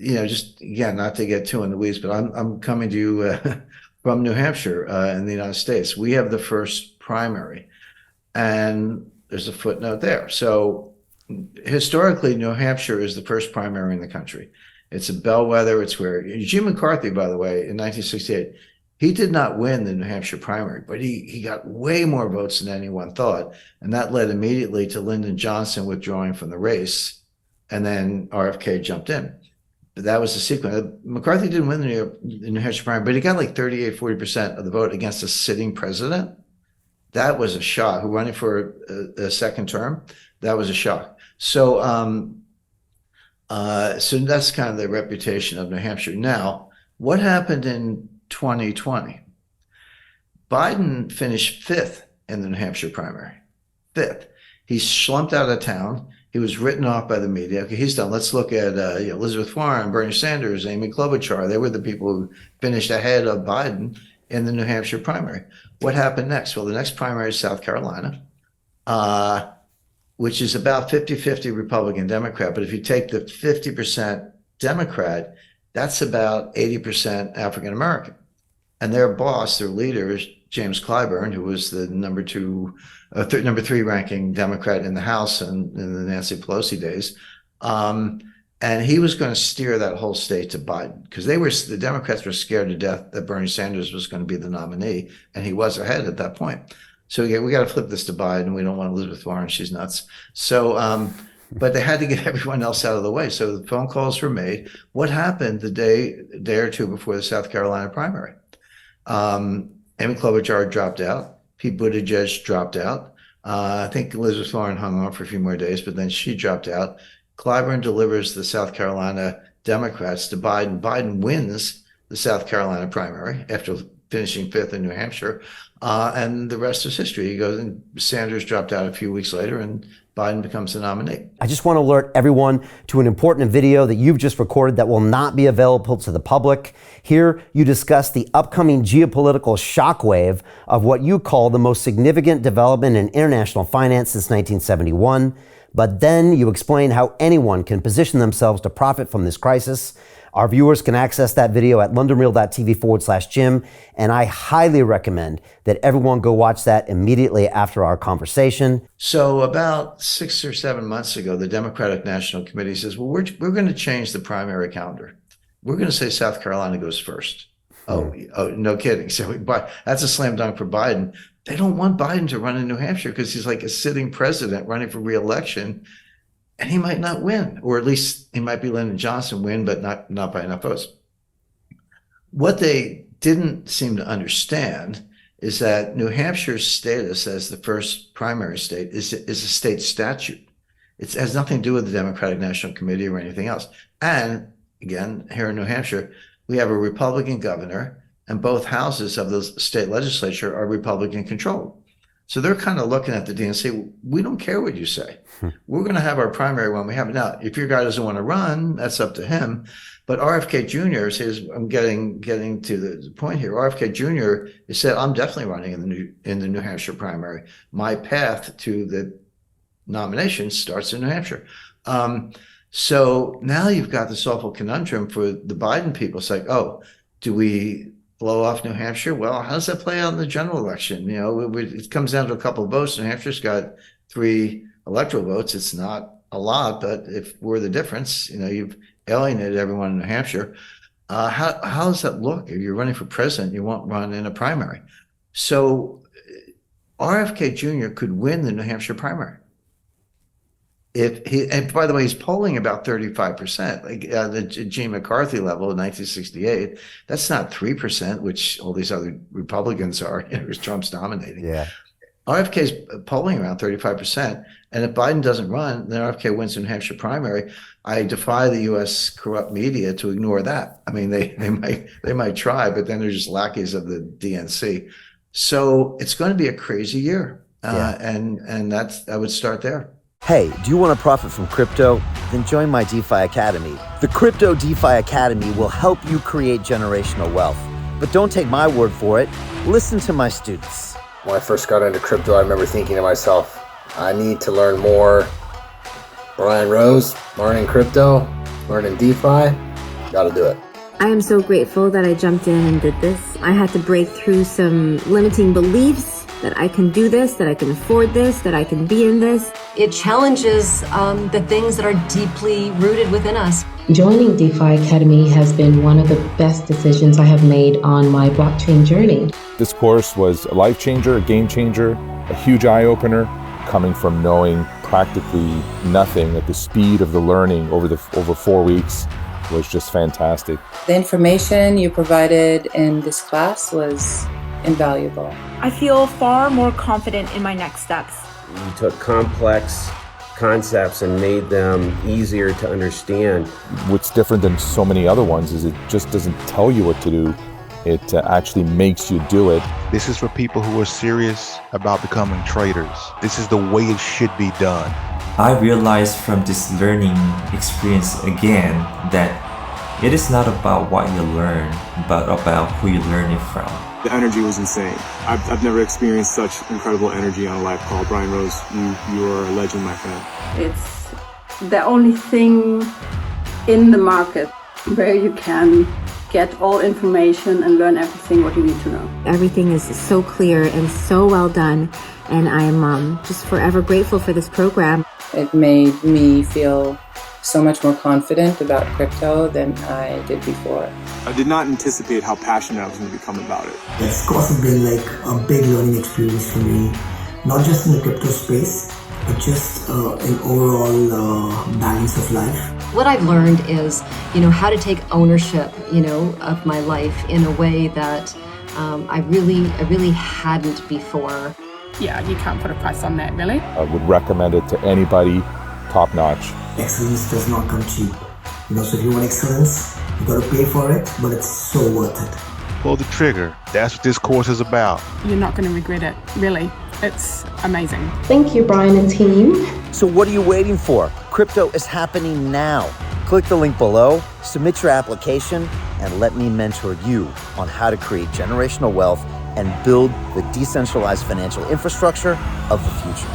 just again, not to get too in the weeds, but I'm coming to you from New Hampshire in the United States. We have the first primary, and there's a footnote there. So historically, New Hampshire is the first primary in the country. It's a bellwether. It's where Eugene McCarthy, by the way, in 1968, he did not win the New Hampshire primary, but he got way more votes than anyone thought. And that led immediately to Lyndon Johnson withdrawing from the race. And then RFK jumped in. But that was the sequence. McCarthy didn't win the New Hampshire primary, but he got like 40% of the vote against a sitting president. That was a shock. Who running for a second term? That was a shock. So, so that's kind of the reputation of New Hampshire. Now, what happened in 2020? Biden finished 5th in the New Hampshire primary. 5th. He slumped out of town. He was written off by the media. Okay, he's done. Let's look at Elizabeth Warren, Bernie Sanders, Amy Klobuchar. They were the people who finished ahead of Biden in the New Hampshire primary. What happened next? Well, the next primary is South Carolina, which is about 50-50 Republican-Democrat. But if you take the 50% Democrat, that's about 80% African-American. And their boss, their leader, is James Clyburn, who was the number 3 ranking Democrat in the House in the Nancy Pelosi days. And he was going to steer that whole state to Biden because the Democrats were scared to death that Bernie Sanders was going to be the nominee, and he was ahead at that point. So we got to flip this to Biden. We don't want Elizabeth Warren; she's nuts. So, but they had to get everyone else out of the way. So the phone calls were made. What happened the day or two before the South Carolina primary? Amy Klobuchar dropped out. Pete Buttigieg dropped out. I think Elizabeth Warren hung on for a few more days, but then she dropped out. Clyburn delivers the South Carolina Democrats to Biden. Biden wins the South Carolina primary after finishing 5th in New Hampshire. And the rest is history. He goes, and Sanders dropped out a few weeks later, and Biden becomes the nominee. I just want to alert everyone to an important video that you've just recorded that will not be available to the public. Here, you discuss the upcoming geopolitical shockwave of what you call the most significant development in international finance since 1971. But then you explain how anyone can position themselves to profit from this crisis. Our viewers can access that video at londonreal.tv/Jim, and I highly recommend that everyone go watch that immediately after our conversation. So about 6 or 7 months ago, the Democratic National Committee says, well, we're going to change the primary calendar. We're going to say South Carolina goes first. Oh, no kidding. So that's a slam dunk for Biden. They don't want Biden to run in New Hampshire because he's like a sitting president running for re-election. And he might not win, or at least he might be Lyndon Johnson win, but not by enough votes. What they didn't seem to understand is that New Hampshire's status as the first primary state is a state statute. It has nothing to do with the Democratic National Committee or anything else. And again, here in New Hampshire, we have a Republican governor, and both houses of the state legislature are Republican controlled. So they're kind of looking at the DNC. We don't care what you say. We're going to have our primary when we have it. Now, if your guy doesn't want to run, that's up to him. But RFK Jr. says, I'm getting to the point here. RFK Jr. has said, I'm definitely running in the New Hampshire primary. My path to the nomination starts in New Hampshire. So now you've got this awful conundrum for the Biden people. It's like, oh, do we blow off New Hampshire? Well, how does that play out in the general election? You know, it comes down to a couple of votes. New Hampshire's got 3 electoral votes. It's not a lot, but if we're the difference, you know, you've alienated everyone in New Hampshire. How does that look? If you're running for president, you won't run in a primary. So RFK Jr. could win the New Hampshire primary. And by the way, he's polling about 35%, like the Gene McCarthy level in 1968. That's not 3%, which all these other Republicans are, because Trump's dominating. Yeah. RFK's polling around 35%. And if Biden doesn't run, then RFK wins the New Hampshire primary. I defy the U.S. corrupt media to ignore that. I mean, they might try, but then they're just lackeys of the DNC. So it's going to be a crazy year. And I would start there. Hey, do you want to profit from crypto? Then join my DeFi Academy. The Crypto DeFi Academy will help you create generational wealth. But don't take my word for it. Listen to my students. When I first got into crypto, I remember thinking to myself, I need to learn more. Brian Rose, learning crypto, learning DeFi. Gotta do it. I am so grateful that I jumped in and did this. I had to break through some limiting beliefs that I can do this, that I can afford this, that I can be in this. It challenges the things that are deeply rooted within us. Joining DeFi Academy has been one of the best decisions I have made on my blockchain journey. This course was a life changer, a game changer, a huge eye-opener, coming from knowing practically nothing at the speed of the learning over 4 weeks was just fantastic. The information you provided in this class was invaluable. I feel far more confident in my next steps. You took complex concepts and made them easier to understand. What's different than so many other ones is it just doesn't tell you what to do. It actually makes you do it. This is for people who are serious about becoming traders. This is the way it should be done. I realized from this learning experience again that it is not about what you learn, but about who you learn it from. The energy was insane. I've never experienced such incredible energy on a live call. Brian Rose, you are a legend, my friend. It's the only thing in the market where you can get all information and learn everything what you need to know. Everything is so clear and so well done, and I am just forever grateful for this program. It made me feel so much more confident about crypto than I did before. I did not anticipate how passionate I was going to become about it. It's also been like a big learning experience for me, not just in the crypto space, but just in overall balance of life. What I've learned is, how to take ownership, of my life in a way that I really hadn't before. Yeah, you can't put a price on that, really. I would recommend it to anybody, top notch. Excellence does not come cheap. So if you want excellence, you got to pay for it, but it's so worth it. Pull the trigger. That's what this course is about. You're not going to regret it, really. It's amazing. Thank you, Brian and team. So what are you waiting for? Crypto is happening now. Click the link below, submit your application, and let me mentor you on how to create generational wealth and build the decentralized financial infrastructure of the future.